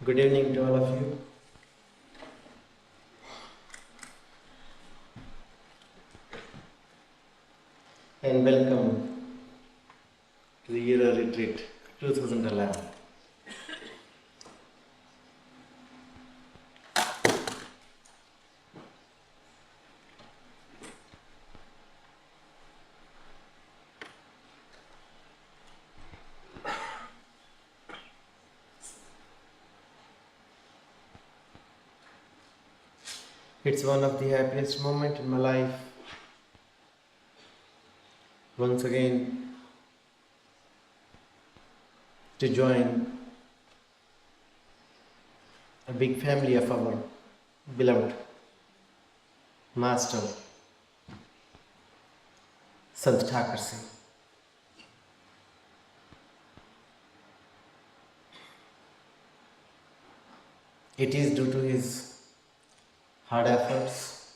Good evening to all of you, and welcome to the Year Retreat 2011. It's one of the happiest moments in my life. Once again, to join a big family of our beloved Master, Sant Thakur Singh. It is due to his hard efforts,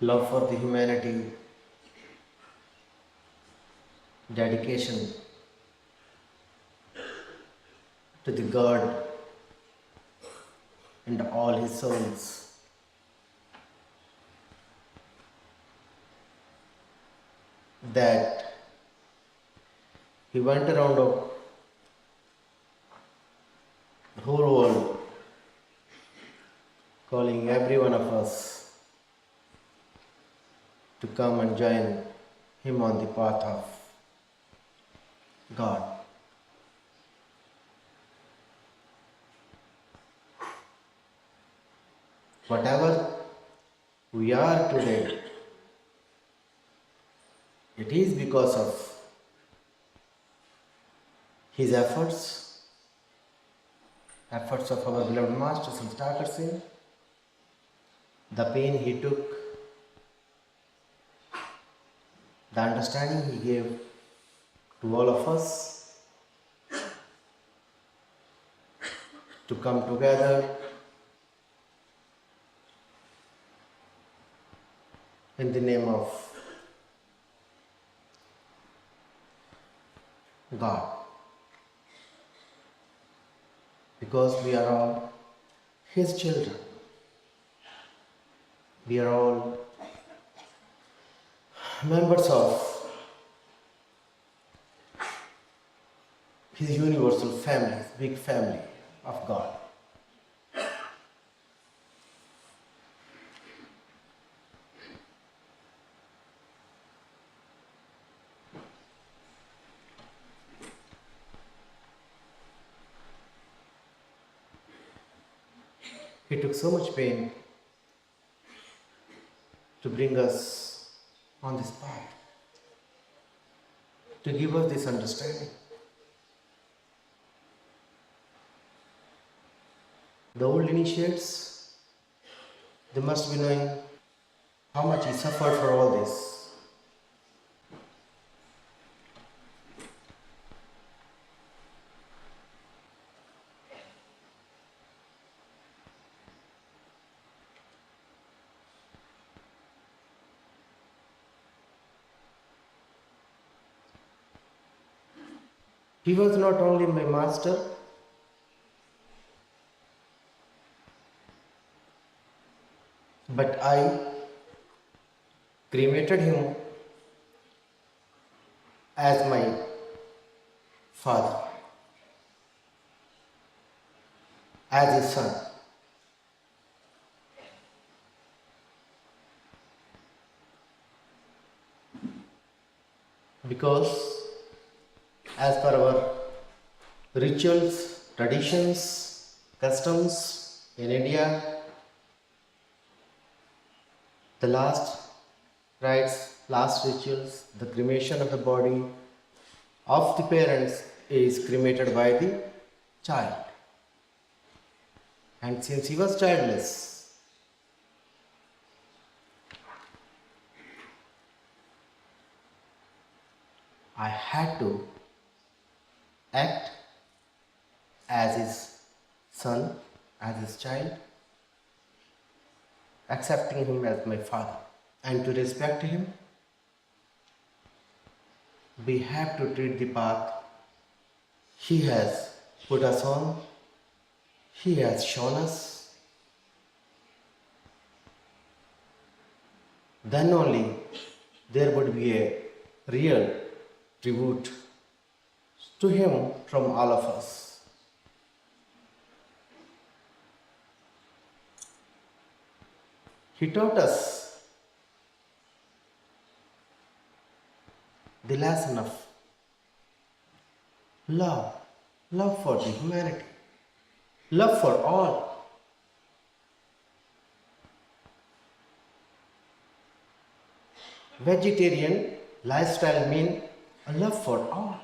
love for the humanity, dedication to the God and all his souls, that he went around the whole world calling every one of us to come and join him on the path of God. Whatever we are today, it is because of his efforts of our beloved Master Sant Thakur Singh, the pain he took, the understanding he gave to all of us to come together in the name of God, because we are all his children. We are all members of his universal family, his big family of God. He took so much pain to bring us on this path, to give us this understanding. The old initiates, they must be knowing how much he suffered for all this. He was not only my master, but I cremated him as my father, as his son. Because as per our rituals, traditions, customs in India, the last rites, last rituals, the cremation of the body of the parents is cremated by the child. And since he was childless, I had to act as his son, as his child, accepting him as my father. And to respect him, we have to treat the path he has put us on. He has shown us. Then only there would be a real tribute to Him from all of us. He taught us the lesson of love, love for the humanity, love for all. Vegetarian lifestyle means a love for all.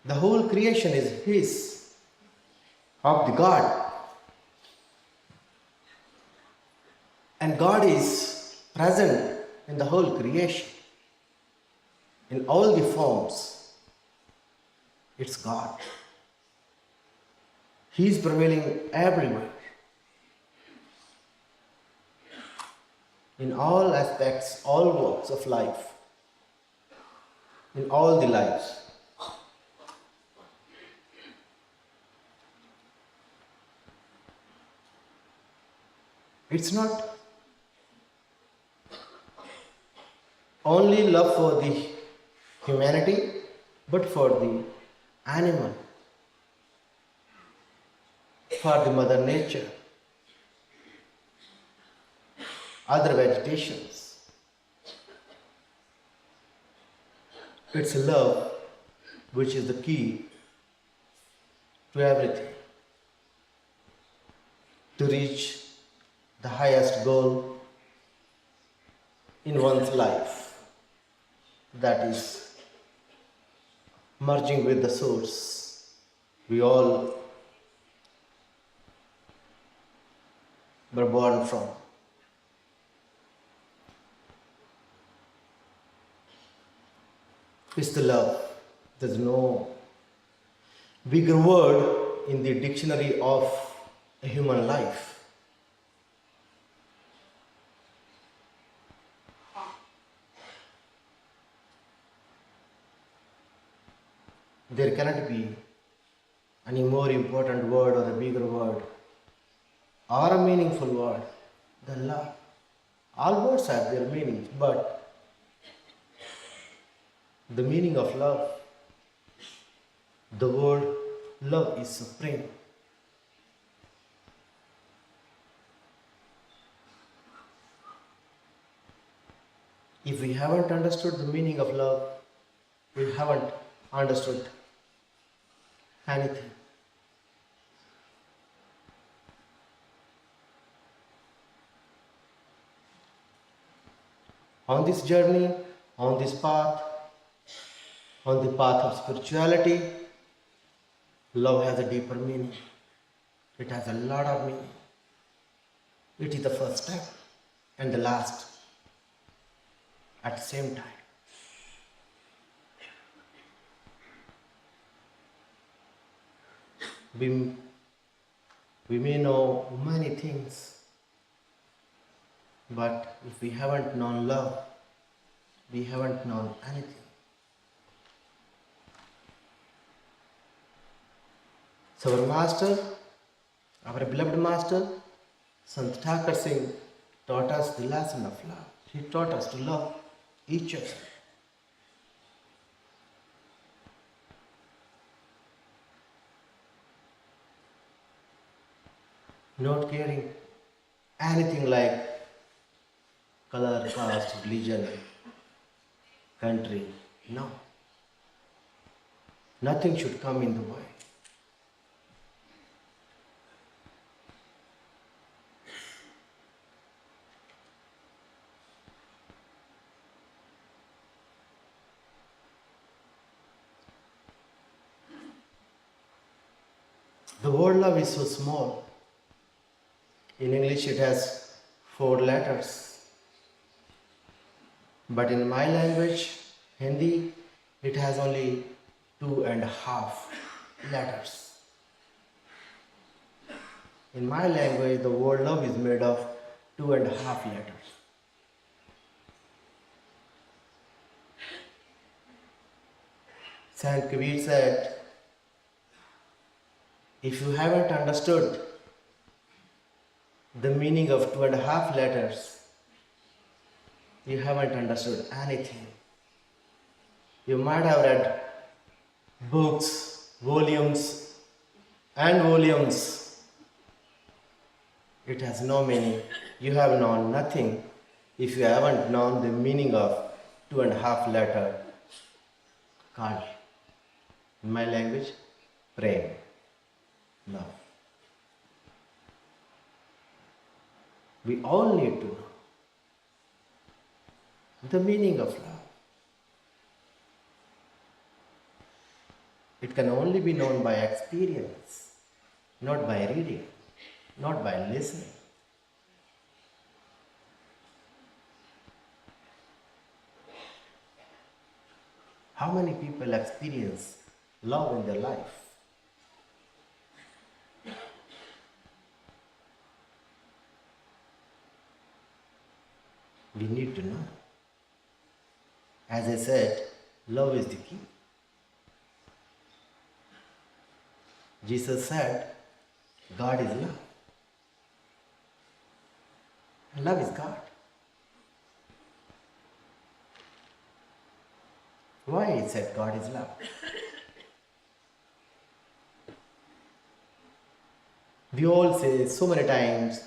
The whole creation is His, of the God. And God is present in the whole creation, in all the forms. It's God. He is prevailing everywhere, in all aspects, all walks of life, in all the lives. It's not only love for the humanity, but for the animal, for the mother nature, other vegetations. It's love which is the key to everything, to reach the highest goal in one's life, that is merging with the source we all were born from. It's the love. There's no bigger word in the dictionary of a human life. There cannot be any more important word or a bigger word or a meaningful word than love. All words have their meanings, but the meaning of love, the word love is supreme. If we haven't understood the meaning of love, we haven't understood anything. On this journey, on this path, on the path of spirituality, love has a deeper meaning. It has a lot of meaning. It is the first step and the last at the same time. We may know many things, but if we haven't known love, we haven't known anything. So our master, our beloved master, Sant Thakur Singh, taught us the lesson of love. He taught us to love each other. Not caring anything like color, caste, religion, country. No. Nothing should come in the way. The word love is so small. In English it has 4 letters. But in my language, Hindi, it has only 2.5 letters. In my language, the word love is made of 2.5 letters. Saint Kabir said, if you haven't understood the meaning of 2.5 letters, you haven't understood anything. You might have read books, volumes and volumes. It has no meaning. You have known nothing if you haven't known the meaning of 2.5 letter called, in my language, prem, love. We all need to know the meaning of love. It can only be known by experience, not by reading, not by listening. How many people experience love in their life? We need to know. As I said, love is the key. Jesus said, God is love. And love is God. Why he said God is love? We all say so many times,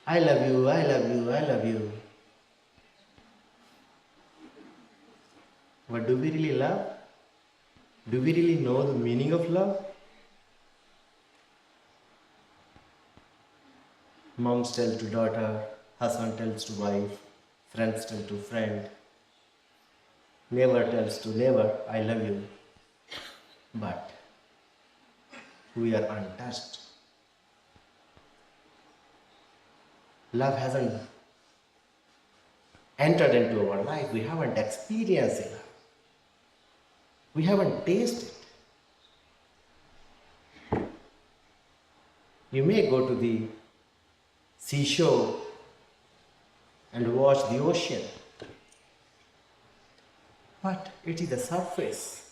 I love you, I love you, I love you. But do we really love? Do we really know the meaning of love? Moms tell to daughter, husband tells to wife, friends tell to friend, neighbor tells to neighbor, I love you. But we are untouched. Love hasn't entered into our life. We haven't experienced it. We haven't tasted it. You may go to the seashore and watch the ocean, but it is the surface.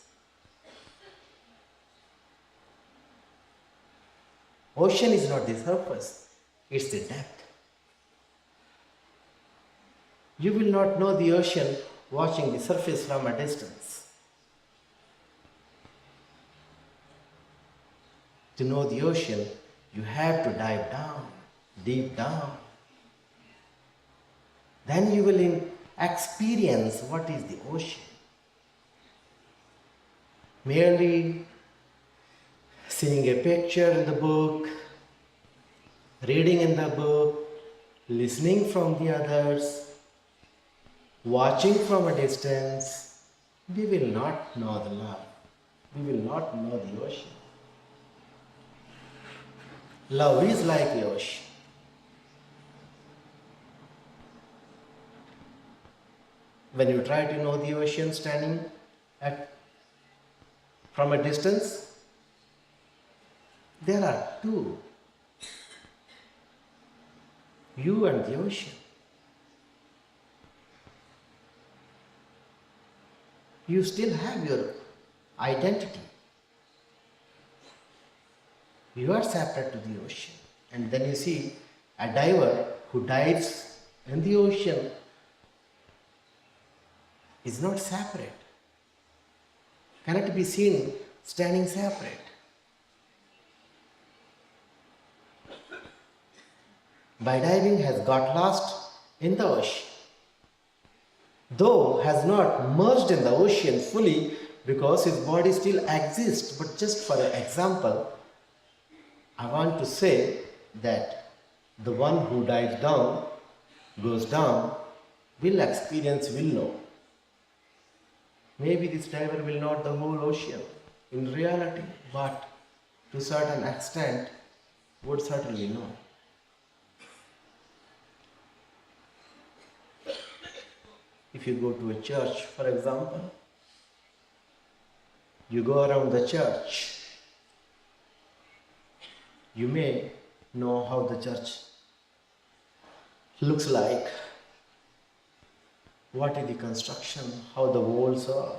Ocean is not the surface, it's the depth. You will not know the ocean watching the surface from a distance. To know the ocean, you have to dive down, deep down. Then you will experience what is the ocean. Merely seeing a picture in the book, reading in the book, listening from the others, watching from a distance, we will not know the love. We will not know the ocean. Love is like the ocean. When you try to know the ocean standing from a distance, there are two. You and the ocean. You still have your identity. You are separate to the ocean. And then you see a diver who dives in the ocean is not separate. Cannot be seen standing separate. By diving has got lost in the ocean. Though has not merged in the ocean fully because his body still exists. But just for an example, I want to say that the one who dives down, goes down, will experience, will know. Maybe this diver will know the whole ocean in reality, but to a certain extent would certainly know. If you go to a church, for example, you go around the church, you may know how the church looks like, what is the construction, how the walls are.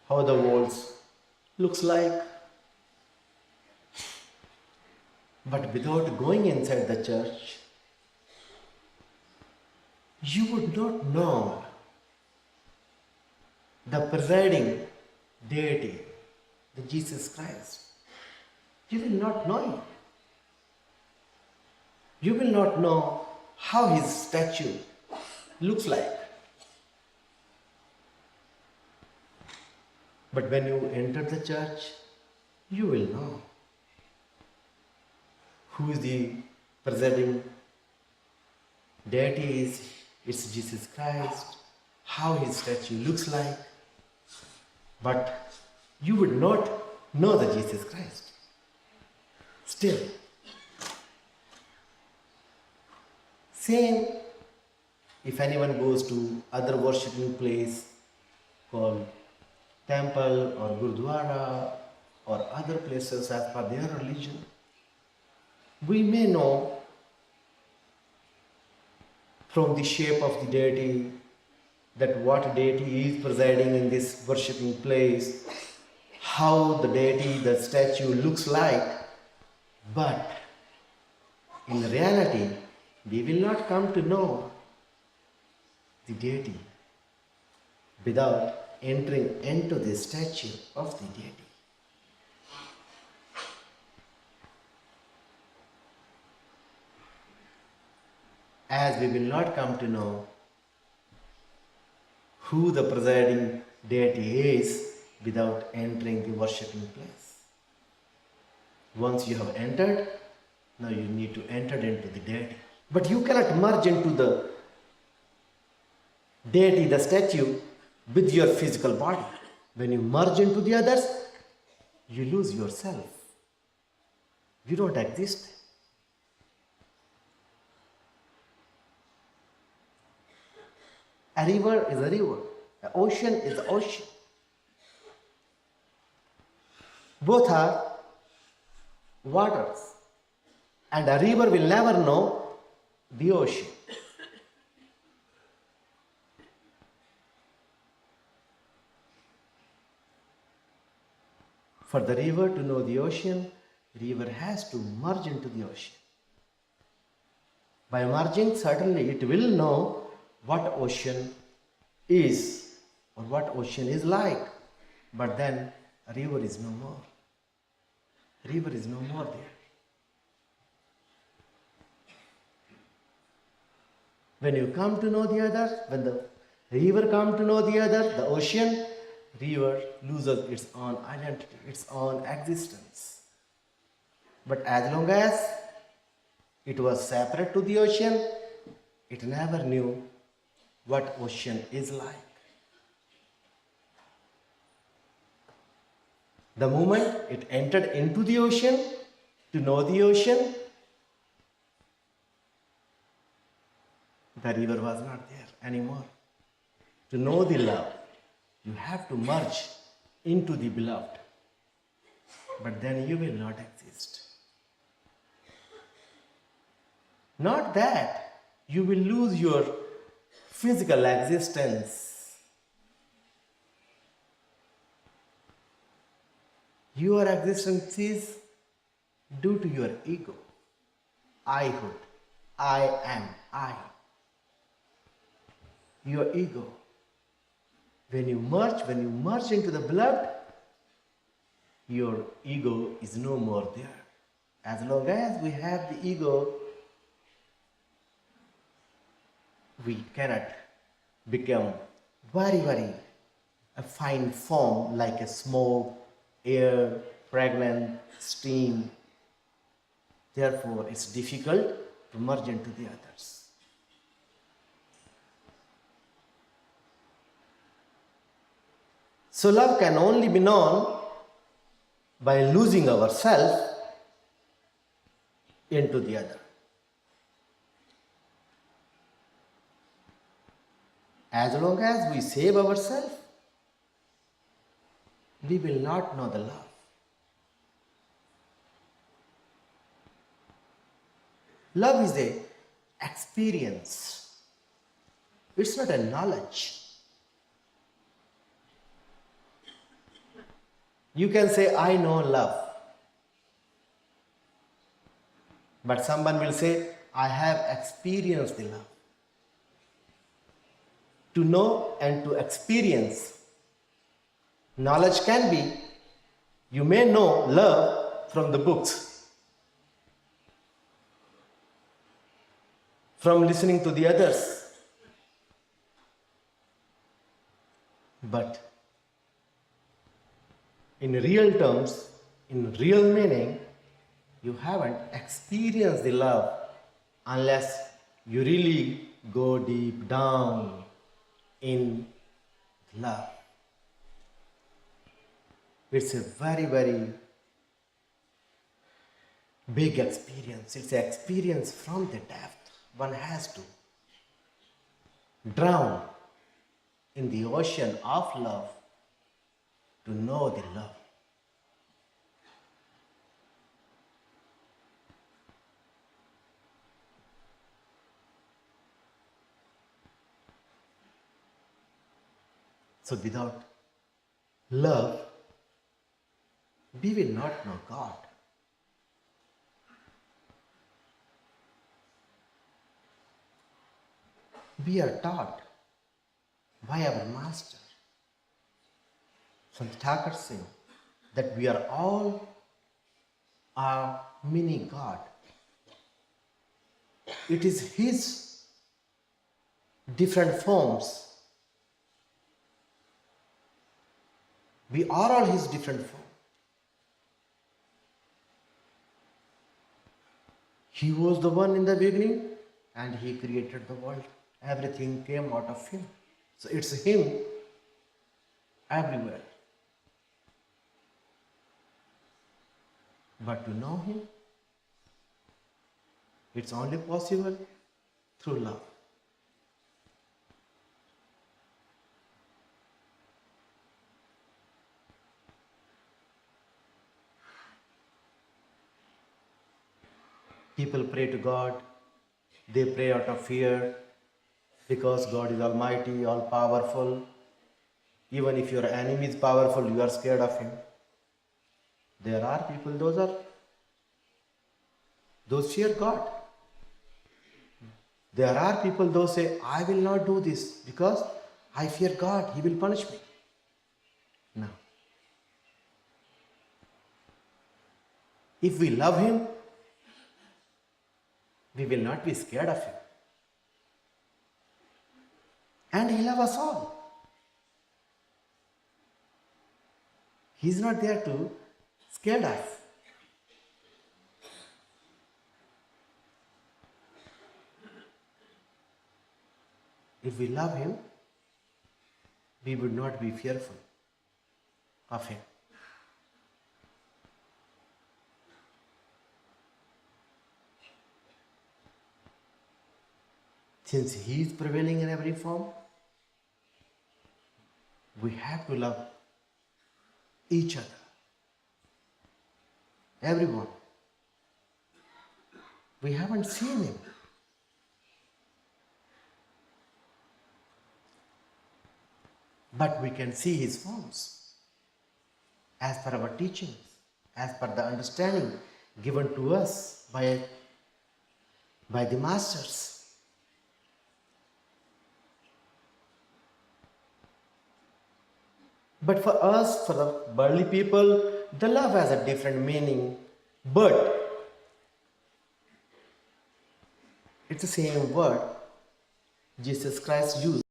how the walls looks like. But without going inside the church, you would not know the presiding deity, the Jesus Christ. You will not know it. You will not know how his statue looks like. But when you enter the church, you will know who is the presiding deity is. It's Jesus Christ, how his statue looks like. But you would not know the Jesus Christ. Still, same if anyone goes to other worshipping place called temple or gurdwara or other places as per their religion, we may know from the shape of the deity that what deity is presiding in this worshipping place, how the deity, the statue looks like. But in reality, we will not come to know the deity without entering into the statue of the deity. As we will not come to know who the presiding deity is without entering the worshipping place. Once you have entered, now you need to enter into the deity. But you cannot merge into the deity, the statue, with your physical body. When you merge into the others, you lose yourself. You don't exist. A river is a river. The ocean is the ocean. Both are waters. And a river will never know the ocean. For the river to know the ocean, the river has to merge into the ocean. By merging, certainly it will know what ocean is or what ocean is like. But then a river is no more. A river is no more there. When you come to know the other, when the river comes to know the other, the ocean, river loses its own identity, its own existence. But as long as it was separate to the ocean, it never knew what ocean is like. The moment it entered into the ocean to know the ocean, the river was not there anymore. To know the love, you have to merge into the beloved. But then you will not exist. Not that you will lose your physical existence. Your existence is due to your ego, Ihood, I am, I. Your ego. When you merge into the beloved, your ego is no more there. As long as we have the ego, we cannot become very, very a fine form like a smoke, air, fragrance, steam. Therefore, it's difficult to merge into the others. So love can only be known by losing ourselves into the other. As long as we save ourselves, we will not know the love. Love is an experience. It's not a knowledge. You can say, I know love. But someone will say, I have experienced the love. To know and to experience. Knowledge can be, you may know love from the books, from listening to the others. But in real terms, in real meaning, you haven't experienced the love unless you really go deep down in love. It's a very, very big experience. It's an experience from the depth. One has to drown in the ocean of love to know the love. So without love, we will not know God. We are taught by our Master, Sant Thakur Singh, that we are all a mini God. It is His different forms. We are all His different forms. He was the one in the beginning and He created the world. Everything came out of Him. So it's Him everywhere. But to know Him, it's only possible through love. People pray to God, they pray out of fear because God is almighty, all powerful. Even if your enemy is powerful, you are scared of him. There are people, those fear God. There are people, those say, I will not do this because I fear God, He will punish me. No. If we love Him, we will not be scared of Him. And He loves us all. He is not there to scare us. If we love Him, we would not be fearful of Him. Since He is prevailing in every form, we have to love each other, everyone. We haven't seen Him. But we can see His forms as per our teachings, as per the understanding given to us by the masters. But for us, for the worldly people, the love has a different meaning. But it's the same word Jesus Christ used.